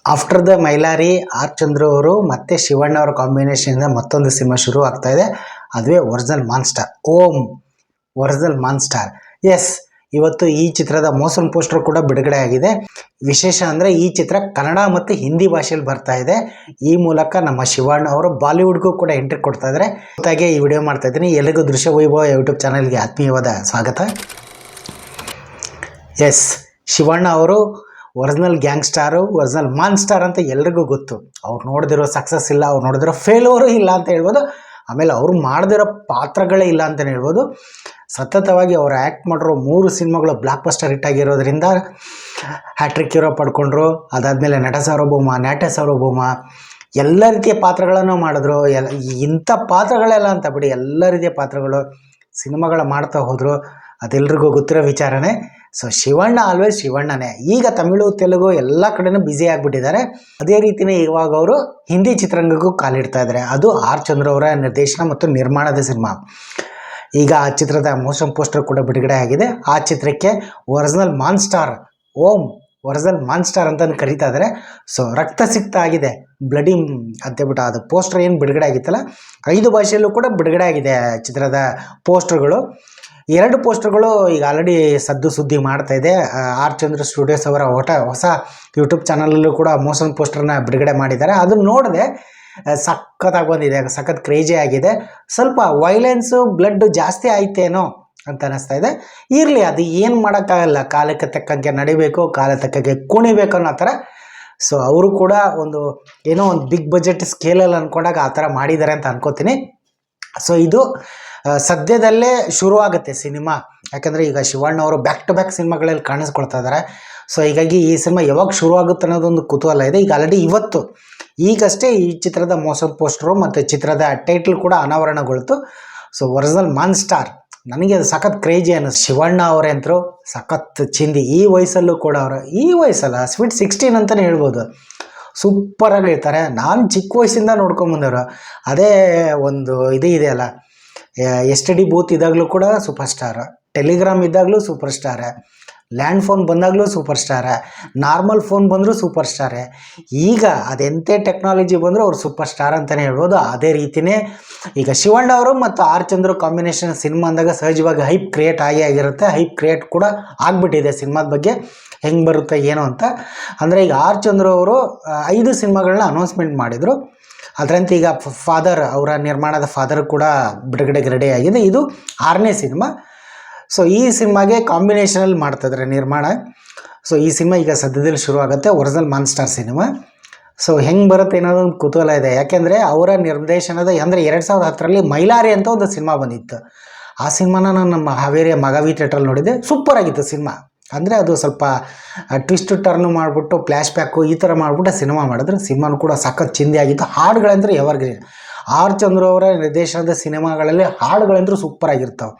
After the Mylari R Chandru ಅವರು ಮತ್ತೆ ಶಿವಣ್ಣ ಅವರ ಕಾಂಬಿನೇಷನ್ ಮತ್ತೊಂದು ಸಿನಿಮಾ ಶುರು ಆಗ್ತಾ ಇದೆ. ಅದುವೇ ಒರಿಜಿನಲ್ ಮಾನ್ಸ್ಟಾರ್. ಓಂ ಒರಿಜಿನಲ್ ಮಾನ್ಸ್ಟಾರ್. ಎಸ್, ಇವತ್ತು ಈ ಚಿತ್ರದ ಮೋಷನ್ ಪೋಸ್ಟರ್ ಕೂಡ ಬಿಡುಗಡೆ ಆಗಿದೆ. ವಿಶೇಷ ಅಂದರೆ ಈ ಚಿತ್ರ ಕನ್ನಡ ಮತ್ತು ಹಿಂದಿ ಭಾಷೆಯಲ್ಲಿ ಬರ್ತಾ ಇದೆ. ಈ ಮೂಲಕ ನಮ್ಮ ಶಿವಣ್ಣ ಅವರು ಬಾಲಿವುಡ್ಗೂ ಕೂಡ ಎಂಟ್ರಿ ಕೊಡ್ತಾ ಇದ್ದಾರೆ. ಜೊತೆಗೆ ಈ ವಿಡಿಯೋ ಮಾಡ್ತಾ ಇದ್ದೀನಿ. ಎಲ್ಲರಿಗೂ ದೃಶ್ಯ ವೈಭವ ಯೂಟ್ಯೂಬ್ ಚಾನಲ್ಗೆ ಆತ್ಮೀಯವಾದ ಸ್ವಾಗತ. ಎಸ್, ಶಿವಣ್ಣ ಅವರು ಒರಿಜಿನಲ್ ಗ್ಯಾಂಗ್ಸ್ಟಾರು, ಒರಿಜಿನಲ್ ಮಾನ್ಸ್ಟಾರ್ ಅಂತ ಎಲ್ರಿಗೂ ಗೊತ್ತು. ಅವ್ರು ನೋಡಿದಿರೋ ಸಕ್ಸಸ್ ಇಲ್ಲ, ಅವ್ರು ನೋಡಿದಿರೋ ಫೇಲ್ಯೂರು ಇಲ್ಲ ಅಂತ ಹೇಳ್ಬೋದು. ಆಮೇಲೆ ಅವ್ರು ಮಾಡದಿರೋ ಪಾತ್ರಗಳೇ ಇಲ್ಲ ಅಂತಲೇ ಹೇಳ್ಬೋದು. ಸತತವಾಗಿ ಅವರು ಆ್ಯಕ್ಟ್ ಮಾಡಿರೋ 3 ಸಿನಿಮಾಗಳು ಬ್ಲಾಕ್ ಬಸ್ಟರ್ ಹಿಟ್ ಆಗಿರೋದ್ರಿಂದ ಹ್ಯಾಟ್ರಿಕ್ ಹೀರೋ ಪಡ್ಕೊಂಡ್ರು. ಅದಾದಮೇಲೆ ನಟ ಸಾರ್ವಭೌಮ ಎಲ್ಲ ರೀತಿಯ ಪಾತ್ರಗಳನ್ನು ಮಾಡಿದ್ರು. ಇಂಥ ಪಾತ್ರಗಳೆಲ್ಲ ಅಂತ ಬಿಡಿ, ಎಲ್ಲ ರೀತಿಯ ಪಾತ್ರಗಳು ಸಿನಿಮಾಗಳು ಮಾಡ್ತಾ ಹೋದರು. ಅದೆಲ್ರಿಗೂ ಗೊತ್ತಿರೋ ವಿಚಾರನೇ. ಸೊ ಶಿವಣ್ಣ ಆಲ್ವೇಸ್ ಶಿವಣ್ಣನೇ. ಈಗ ತಮಿಳು, ತೆಲುಗು ಎಲ್ಲ ಕಡೆನೂ ಬ್ಯುಸಿ ಆಗಿಬಿಟ್ಟಿದ್ದಾರೆ. ಅದೇ ರೀತಿಯೇ ಇವಾಗ ಅವರು ಹಿಂದಿ ಚಿತ್ರರಂಗಕ್ಕೂ ಕಾಲಿಡ್ತಾ ಇದ್ದಾರೆ. ಅದು ಆರ್ ಚಂದ್ರು ಅವರ ನಿರ್ದೇಶನ ಮತ್ತು ನಿರ್ಮಾಣದ ಸಿನಿಮಾ. ಈಗ ಆ ಚಿತ್ರದ ಮೋಷನ್ ಪೋಸ್ಟರ್ ಕೂಡ ಬಿಡುಗಡೆ ಆಗಿದೆ. ಆ ಚಿತ್ರಕ್ಕೆ ಒರಿಜಿನಲ್ ಮಾನ್ಸ್ಟಾರ್, ಓಂ ಒರಿಜಿನಲ್ ಮಾನ್ಸ್ಟಾರ್ ಅಂತ ಕರೀತಾ ಇದ್ದಾರೆ. ಸೊ ರಕ್ತ ಸಿಕ್ತ ಆಗಿದೆ, ಬ್ಲಡಿ ಅಂತೇಳ್ಬಿಟ್ಟು ಅದು ಪೋಸ್ಟರ್ ಏನು ಬಿಡುಗಡೆ ಆಗಿತ್ತಲ್ಲ, 5 ಭಾಷೆಯಲ್ಲೂ ಕೂಡ ಬಿಡುಗಡೆ ಆಗಿದೆ ಚಿತ್ರದ ಪೋಸ್ಟರ್ಗಳು. 2 ಪೋಸ್ಟರ್ಗಳು ಈಗ ಆಲ್ರೆಡಿ ಸುದ್ದಿ ಮಾಡ್ತಾ ಇದೆ. ಆರ್ ಚಂದ್ರ ಸ್ಟುಡಿಯೋಸ್ ಅವರ ಹೊಸ ಯೂಟ್ಯೂಬ್ ಚಾನಲಲ್ಲೂ ಕೂಡ ಮೋಷನ್ ಪೋಸ್ಟರ್ನ ಬಿಡುಗಡೆ ಮಾಡಿದ್ದಾರೆ. ಅದನ್ನು ನೋಡಿದೆ, ಸಖತ್ತಾಗಿ ಬಂದಿದೆ, ಸಖತ್ ಕ್ರೇಜಿ ಆಗಿದೆ. ಸ್ವಲ್ಪ ವೈಲೆನ್ಸು, ಬ್ಲಡ್ ಜಾಸ್ತಿ ಆಯ್ತೇನೋ ಅಂತ ಅನ್ನಿಸ್ತಾ ಇದೆ. ಇರಲಿ, ಅದು ಏನು ಮಾಡೋಕ್ಕಾಗಲ್ಲ, ಕಾಲಕ್ಕೆ ತಕ್ಕಂಗೆ ನಡಿಬೇಕು, ಕಾಲ ತಕ್ಕಂಗೆ ಕುಣಿಬೇಕು ಅನ್ನೋ ಥರ. ಸೊ ಅವರು ಕೂಡ ಒಂದು ಏನೋ ಒಂದು ಬಿಗ್ ಬಜೆಟ್ ಸ್ಕೇಲಲ್ಲಿ ಅಂದ್ಕೊಂಡಾಗ ಆ ಥರ ಮಾಡಿದ್ದಾರೆ ಅಂತ ಅನ್ಕೋತೀನಿ. ಸೊ ಇದು ಸದ್ಯದಲ್ಲೇ ಶುರುವಾಗುತ್ತೆ ಸಿನಿಮಾ. ಯಾಕಂದರೆ ಈಗ ಶಿವಣ್ಣ ಅವರು ಬ್ಯಾಕ್ ಟು ಬ್ಯಾಕ್ ಸಿನಿಮಾಗಳಲ್ಲಿ ಕಾಣಿಸ್ಕೊಳ್ತಾ ಇದ್ದಾರೆ. ಸೊ ಹೀಗಾಗಿ ಈ ಸಿನಿಮಾ ಯಾವಾಗ ಶುರುವಾಗುತ್ತೆ ಅನ್ನೋದೊಂದು ಕುತೂಹಲ ಇದೆ. ಈಗ ಆಲ್ರೆಡಿ ಈಗಷ್ಟೇ ಈ ಚಿತ್ರದ ಮೋಷನ್ ಪೋಸ್ಟರು ಮತ್ತು ಚಿತ್ರದ ಟೈಟಲ್ ಕೂಡ ಅನಾವರಣಗೊಳ್ತು. ಸೊ ಒರಿಜಿನಲ್ ಮಾನ್ಸ್ಟಾರ್ ನನಗೆ ಅದು ಸಖತ್ ಕ್ರೇಜಿ ಅನ್ನಿಸ್ತು. ಶಿವಣ್ಣ ಅವರೇ ಅಂತರೂ ಸಖತ್ ಚಿಂದಿ. ಈ ವಯಸ್ಸಲ್ಲೂ ಕೂಡ ಈ ವಯಸ್ಸಲ್ಲ, ಸ್ವೀಟ್ 16 ಅಂತಲೇ ಹೇಳ್ಬೋದು. ಸೂಪರಾಗಿ ಇರ್ತಾರೆ. ನಾನು ಚಿಕ್ಕ ವಯಸ್ಸಿಂದ ನೋಡ್ಕೊಂಬಂದವರು. ಅದೇ ಒಂದು ಇದೆಯಲ್ಲ, STD ಬೂತ್ ಇದ್ದಾಗಲೂ ಕೂಡ ಸೂಪರ್ ಸ್ಟಾರ್, ಟೆಲಿಗ್ರಾಮ್ ಇದ್ದಾಗಲೂ ಸೂಪರ್ ಸ್ಟಾರ್, ಲ್ಯಾಂಡ್ ಫೋನ್ ಬಂದಾಗಲೂ ಸೂಪರ್ ಸ್ಟಾರ್, ನಾರ್ಮಲ್ ಫೋನ್ ಬಂದರೂ ಸೂಪರ್ ಸ್ಟಾರೇ. ಈಗ ಅದೆಂತೆ ಟೆಕ್ನಾಲಜಿ ಬಂದರೂ ಅವ್ರು ಸೂಪರ್ ಸ್ಟಾರ್ ಅಂತಲೇ ಹೇಳ್ಬೋದು. ಅದೇ ರೀತಿಯೇ ಈಗ ಶಿವಣ್ಣ ಅವರು ಮತ್ತು ಆರ್ ಚಂದ್ರು ಕಾಂಬಿನೇಷನ್ ಸಿನಿಮಾ ಅಂದಾಗ ಸಹಜವಾಗಿ ಹೈಪ್ ಕ್ರಿಯೇಟ್ ಆಗಿರುತ್ತೆ. ಹೈಪ್ ಕ್ರಿಯೇಟ್ ಕೂಡ ಆಗಿಬಿಟ್ಟಿದೆ ಸಿನಿಮಾದ ಬಗ್ಗೆ, ಹೆಂಗೆ ಬರುತ್ತೆ ಏನೋ ಅಂತ. ಅಂದರೆ ಈಗ ಆರ್ ಚಂದ್ರು ಅವರು 5 ಸಿನಿಮಾಗಳನ್ನ ಅನೌನ್ಸ್ಮೆಂಟ್ ಮಾಡಿದರು. ಅದರಂತೆ ಈಗ ಫಾದರ್ ಅವರ ನಿರ್ಮಾಣದ ಫಾದರ್ ಕೂಡ ಬಿಡುಗಡೆಗೆ ರೆಡಿ ಆಗಿದೆ. ಇದು 6ನೇ ಸಿನಿಮಾ. ಸೊ ಈ ಸಿನಿಮಾಗೆ ಕಾಂಬಿನೇಷನಲ್ಲಿ ಮಾಡ್ತಾಯಿದ್ದಾರೆ ನಿರ್ಮಾಣ. ಸೊ ಈ ಸಿನಿಮಾ ಈಗ ಸದ್ಯದಲ್ಲಿ ಶುರು ಆಗುತ್ತೆ, ಒರಿಜಿನಲ್ ಮಾನ್ಸ್ಟಾರ್ ಸಿನಿಮಾ. ಸೊ ಹೆಂಗೆ ಬರುತ್ತೆ ಅನ್ನೋದೊಂದು ಕುತೂಹಲ ಇದೆ. ಯಾಕೆಂದರೆ ಅವರ ನಿರ್ದೇಶನದ ಅಂದರೆ 2010ರಲ್ಲಿ ಮೈಲಾರಿ ಅಂತ ಒಂದು ಸಿನಿಮಾ ಬಂದಿತ್ತು. ಆ ಸಿನಿಮಾನ ನಾನು ನಮ್ಮ ಹಾವೇರಿಯ ಮಗಾವಿ ಥಿಯೇಟ್ರಲ್ಲಿ ನೋಡಿದ್ದೆ. ಸೂಪರಾಗಿತ್ತು ಸಿನಿಮಾ. ಅಂದರೆ ಅದು ಸ್ವಲ್ಪ ಟ್ವಿಸ್ಟ್ ಟರ್ನು ಮಾಡಿಬಿಟ್ಟು ಫ್ಲ್ಯಾಶ್ ಬ್ಯಾಕು ಈ ಥರ ಮಾಡಿಬಿಟ್ಟು ಸಿನಿಮಾ ಮಾಡಿದ್ರು. ಸಿನಿಮಾನು ಕೂಡ ಸಖತ್ ಚಿಂದಿ ಆಗಿತ್ತು. ಹಾಡುಗಳಂದ್ರೆ ಎವರ್ಗ್ರೀನ್. ಆರ್ ಚಂದ್ರು ಅವರ ನಿರ್ದೇಶನದ ಸಿನಿಮಾಗಳಲ್ಲಿ ಹಾಡುಗಳಂದ್ರೂ ಸೂಪರಾಗಿರ್ತಾವೆ.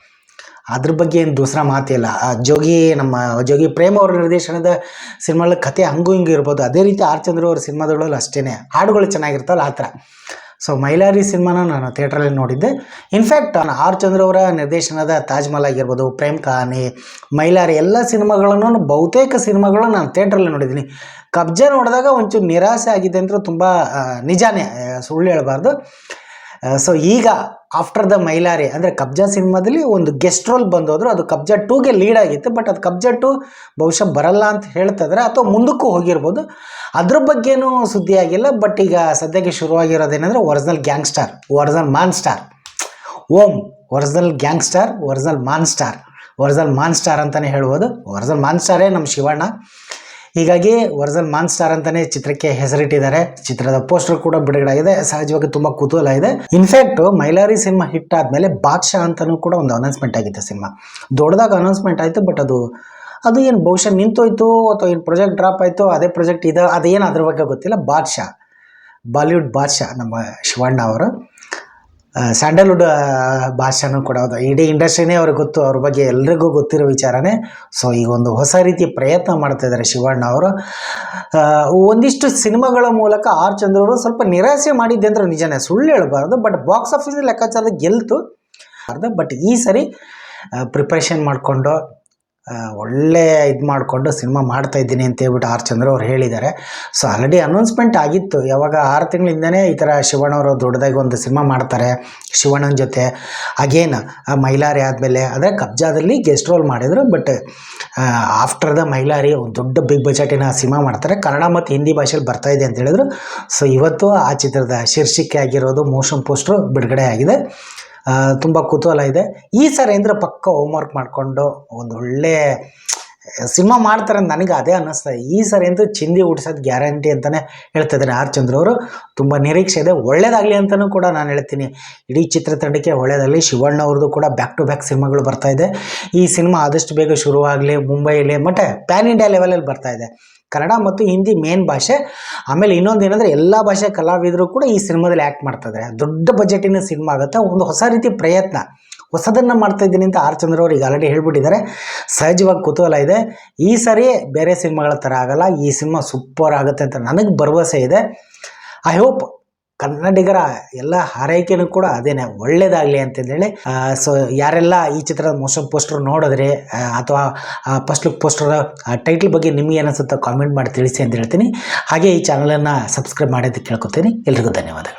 ಅದ್ರ ಬಗ್ಗೆ ಏನು ದೂಸರ ಮಾತಿಲ್ಲ. ನಮ್ಮ ಜೋಗಿ ಪ್ರೇಮ್ ಅವರ ನಿರ್ದೇಶನದ ಸಿನಿಮಾಗಳ ಕತೆ ಹಂಗೂ ಹಿಂಗೂ ಇರ್ಬೋದು. ಅದೇ ರೀತಿ ಆರ್ ಚಂದ್ರು ಅವ್ರ ಸಿನಿಮಾದಗಳಲ್ಲಿ ಅಷ್ಟೇ ಹಾಡುಗಳು ಚೆನ್ನಾಗಿರ್ತಾವಲ್ಲ ಆ ಥರ. ಸೊ ಮೈಲಾರಿ ಸಿನಿಮಾನ ನಾನು ಥಿಯೇಟ್ರಲ್ಲಿ ನೋಡಿದ್ದೆ. ಇನ್ಫ್ಯಾಕ್ಟ್ ಆರ್ ಚಂದ್ರು ಅವರ ನಿರ್ದೇಶನದ ತಾಜ್ ಮಹಲ್ ಆಗಿರ್ಬೋದು, ಪ್ರೇಮ್ ಕಹಾನಿ, ಮೈಲಾರಿ ಎಲ್ಲ ಸಿನಿಮಾಗಳನ್ನು ಬಹುತೇಕ ಸಿನಿಮಾಗಳನ್ನು ನಾನು ಥಿಯೇಟ್ರಲ್ಲಿ ನೋಡಿದ್ದೀನಿ. ಕಬ್ಜಾ ನೋಡಿದಾಗ ಒಂಚೂರು ನಿರಾಸೆ ಆಗಿದೆ ಅಂದರೆ ತುಂಬ ನಿಜಾನೇ, ಸುಳ್ಳು ಹೇಳಬಾರ್ದು. ಸೊ ಈಗ ಆಫ್ಟರ್ ದ ಮೈಲಾರಿ ಅಂದರೆ ಕಬ್ಜಾ ಸಿನಿಮಾದಲ್ಲಿ ಒಂದು ಗೆಸ್ಟ್ ರೋಲ್ ಬಂದೋದ್ರು. ಅದು ಕಬ್ಜಾ 2ಗೆ ಲೀಡ್ ಆಗಿತ್ತು. ಬಟ್ ಅದು ಕಬ್ಜಾ 2 ಬಹುಶಃ ಬರಲ್ಲ ಅಂತ ಹೇಳ್ತಾ ಇದ್ದಾರೆ, ಅಥವಾ ಮುಂದಕ್ಕೂ ಹೋಗಿರ್ಬೋದು. ಅದ್ರ ಬಗ್ಗೆನೂ ಸುದ್ದಿ ಆಗಿಲ್ಲ. ಬಟ್ ಈಗ ಸದ್ಯಕ್ಕೆ ಶುರುವಾಗಿರೋದೇನೆಂದರೆ ಒರಿಜಿನಲ್ ಗ್ಯಾಂಗ್ಸ್ಟಾರ್, ಒರಿಜಿನಲ್ ಮಾನ್ಸ್ಟಾರ್. ಓಂ ಒರಿಜಿನಲ್ ಗ್ಯಾಂಗ್ಸ್ಟಾರ್, ಒರಿಜಿನಲ್ ಮಾನ್ಸ್ಟಾರ್ ಅಂತಲೇ ಹೇಳ್ಬೋದು. ಒರಿಜಿನಲ್ ಮಾನ್ಸ್ಟಾರೇ ನಮ್ಮ ಶಿವಣ್ಣ. ಹೀಗಾಗಿ ಒರಿಜಿನಲ್ ಮಾನ್ಸ್ಟಾರ್ ಅಂತಲೇ ಚಿತ್ರಕ್ಕೆ ಹೆಸರಿಟ್ಟಿದ್ದಾರೆ. ಚಿತ್ರದ ಪೋಸ್ಟರ್ ಕೂಡ ಬಿಡುಗಡೆ ಆಗಿದೆ. ಸಹಜವಾಗಿ ತುಂಬ ಕುತೂಹಲ ಇದೆ. ಇನ್ಫ್ಯಾಕ್ಟ್ ಮೈಲಾರಿ ಸಿನಿಮಾ ಹಿಟ್ ಆದಮೇಲೆ ಬಾದ್ಶಾ ಅಂತಲೂ ಕೂಡ ಒಂದು ಅನೌನ್ಸ್ಮೆಂಟ್ ಆಗಿತ್ತು. ಸಿನಿಮಾ ದೊಡ್ಡದಾಗಿ ಅನೌನ್ಸ್ಮೆಂಟ್ ಆಯಿತು. ಬಟ್ ಅದು ಏನು ಬಹುಶಃ ನಿಂತೋಯ್ತು ಅಥವಾ ಏನು ಪ್ರಾಜೆಕ್ಟ್ ಡ್ರಾಪ್ ಆಯಿತು, ಅದೇ ಪ್ರಾಜೆಕ್ಟ್ ಇದೆ, ಅದೇನು ಅದ್ರ ಬಗ್ಗೆ ಗೊತ್ತಿಲ್ಲ. ಬಾಲಿವುಡ್ ಬಾದ್ಶಾ ನಮ್ಮ ಶಿವಣ್ಣ ಅವರು, ಸ್ಯಾಂಡಲ್ವುಡ್ ಭಾಷೆನೂ ಕೂಡ ಹೌದು. ಇಡೀ ಇಂಡಸ್ಟ್ರಿನೇ ಅವ್ರಿಗೆ ಗೊತ್ತು, ಅವ್ರ ಬಗ್ಗೆ ಎಲ್ರಿಗೂ ಗೊತ್ತಿರೋ ವಿಚಾರನೇ. ಸೊ ಈಗ ಒಂದು ಹೊಸ ರೀತಿಯ ಪ್ರಯತ್ನ ಮಾಡ್ತಾಯಿದ್ದಾರೆ ಶಿವಣ್ಣ ಅವರು. ಒಂದಿಷ್ಟು ಸಿನಿಮಾಗಳ ಮೂಲಕ ಆರ್ ಚಂದ್ರು ಅವರು ಸ್ವಲ್ಪ ನಿರಾಸೆ ಮಾಡಿದ್ದೆ ಅಂದ್ರೆ ನಿಜನೇ, ಸುಳ್ಳು ಹೇಳಬಾರ್ದು. ಬಟ್ ಬಾಕ್ಸ್ ಆಫೀಸ್ ಲೆಕ್ಕಾಚಾರದ ಗೆಲ್ತು. ಬಟ್ ಈ ಸರಿ ಪ್ರಿಪ್ರೇಷನ್ ಮಾಡಿಕೊಂಡು ಒಳ್ಳೆ ಇದು ಮಾಡಿಕೊಂಡು ಸಿನಿಮಾ ಮಾಡ್ತಾ ಇದ್ದೀನಿ ಅಂತ ಹೇಳ್ಬಿಟ್ಟು ಆರ್ ಚಂದ್ರ ಅವ್ರು ಹೇಳಿದ್ದಾರೆ. ಸೊ ಆಲ್ರೆಡಿ ಅನೌನ್ಸ್ಮೆಂಟ್ ಆಗಿತ್ತು, ಯಾವಾಗ 6 ತಿಂಗಳಿಂದನೇ ಈ ಥರ ಶಿವಣ್ಣವರು ದೊಡ್ಡದಾಗಿ ಒಂದು ಸಿನಿಮಾ ಮಾಡ್ತಾರೆ ಶಿವಣ್ಣನ ಜೊತೆ. ಅಗೇನ್ ಮೈಲಾರಿ ಆದಮೇಲೆ ಅಂದರೆ ಕಬ್ಜಾದಲ್ಲಿ ಗೆಸ್ಟ್ ರೋಲ್ ಮಾಡಿದರು, ಬಟ್ ಆಫ್ಟರ್ ದ ಮೈಲಾರಿ ಒಂದು ದೊಡ್ಡ ಬಿಗ್ ಬಜೆಟಿನ ಸಿನಿಮಾ ಮಾಡ್ತಾರೆ, ಕನ್ನಡ ಮತ್ತು ಹಿಂದಿ ಭಾಷೆಯಲ್ಲಿ ಬರ್ತಾ ಇದೆ ಅಂತ ಹೇಳಿದ್ರು. ಸೊ ಇವತ್ತು ಆ ಚಿತ್ರದ ಶೀರ್ಷಿಕೆ ಆಗಿರೋದು ಮೋಷನ್ ಪೋಸ್ಟ್ರು ಬಿಡುಗಡೆ ಆಗಿದೆ. ತುಂಬ ಕುತೂಹಲ ಇದೆ. ಈ ಸರಿ ಅಂದರೆ ಪಕ್ಕ ಹೋಮ್ವರ್ಕ್ ಮಾಡಿಕೊಂಡು ಒಂದು ಒಳ್ಳೆ ಸಿನಿಮಾ ಮಾಡ್ತಾರೆ ಅಂತ ನನಗೆ ಅದೇ ಅನ್ನಿಸ್ತದೆ. ಈ ಸರಿ ಅಂತೂ ಚಿಂದಿ ಹುಡ್ಸೋದು ಗ್ಯಾರಂಟಿ ಅಂತಲೇ ಹೇಳ್ತಾ ಇದ್ದಾರೆ ಆರ್ ಚಂದ್ರ ಅವರು. ತುಂಬ ನಿರೀಕ್ಷೆ ಇದೆ, ಒಳ್ಳೇದಾಗಲಿ ಅಂತಲೂ ಕೂಡ ನಾನು ಹೇಳ್ತೀನಿ. ಇಡೀ ಚಿತ್ರತಂಡಕ್ಕೆ ಒಳ್ಳೇದಾಗಲಿ. ಶಿವಣ್ಣ ಅವ್ರದ್ದು ಕೂಡ ಬ್ಯಾಕ್ ಟು ಬ್ಯಾಕ್ ಸಿನಿಮಾಗಳು ಬರ್ತಾ ಇದೆ. ಈ ಸಿನಿಮಾ ಆದಷ್ಟು ಬೇಗ ಶುರುವಾಗಲಿ, ಮುಂಬೈಲಿ ಮತ್ತು ಪ್ಯಾನ್ ಇಂಡಿಯಾ ಲೆವೆಲಲ್ಲಿ ಬರ್ತಾ ಇದೆ. ಕನ್ನಡ ಮತ್ತು ಹಿಂದಿ ಮೇನ್ ಭಾಷೆ. ಆಮೇಲೆ ಇನ್ನೊಂದು ಏನಂದರೆ ಎಲ್ಲ ಭಾಷೆ ಕಲಾವಿದರು ಕೂಡ ಈ ಸಿನಿಮಾದಲ್ಲಿ ಆ್ಯಕ್ಟ್ ಮಾಡ್ತಾಯಿದ್ದಾರೆ. ದೊಡ್ಡ ಬಜೆಟಿನ ಸಿನಿಮಾ ಆಗುತ್ತೆ, ಒಂದು ಹೊಸ ರೀತಿ ಪ್ರಯತ್ನ, ಹೊಸದನ್ನು ಮಾಡ್ತಾಯಿದ್ದೀನಿ ಅಂತ ಆರ್ ಚಂದ್ರ ಅವ್ರು ಈಗ ಆಲ್ರೆಡಿ ಹೇಳ್ಬಿಟ್ಟಿದ್ದಾರೆ. ಸಹಜವಾಗಿ ಕುತೂಹಲ ಇದೆ. ಈ ಸರಿ ಬೇರೆ ಸಿನಿಮಾಗಳ ಥರ ಆಗಲ್ಲ, ಈ ಸಿನಿಮಾ ಸೂಪರ್ ಆಗುತ್ತೆ ಅಂತ ನನಗೆ ಭರವಸೆ ಇದೆ. ಐ ಹೋಪ್ ಕನ್ನಡಿಗರ ಎಲ್ಲ ಹಾರೈಕೆನೂ ಕೂಡ ಅದೇನೆ, ಒಳ್ಳೇದಾಗಲಿ ಅಂತಂದೇಳಿ. ಸೊ ಯಾರೆಲ್ಲ ಈ ಚಿತ್ರದ ಮೋಷನ್ ಪೋಸ್ಟರ್ ನೋಡಿದ್ರೆ ಅಥವಾ ಫಸ್ಟ್ ಲುಕ್ ಪೋಸ್ಟರ್ ಟೈಟ್ಲ್ ಬಗ್ಗೆ ನಿಮ್ಗೆ ಏನಿಸುತ್ತೋ ಕಾಮೆಂಟ್ ಮಾಡಿ ತಿಳಿಸಿ ಅಂತ ಹೇಳ್ತೀನಿ. ಹಾಗೆ ಈ ಚಾನಲನ್ನು ಸಬ್ಸ್ಕ್ರೈಬ್ ಮಾಡೋದಕ್ಕೆ ಕೇಳ್ಕೊತೀನಿ. ಎಲ್ರಿಗೂ ಧನ್ಯವಾದಗಳು.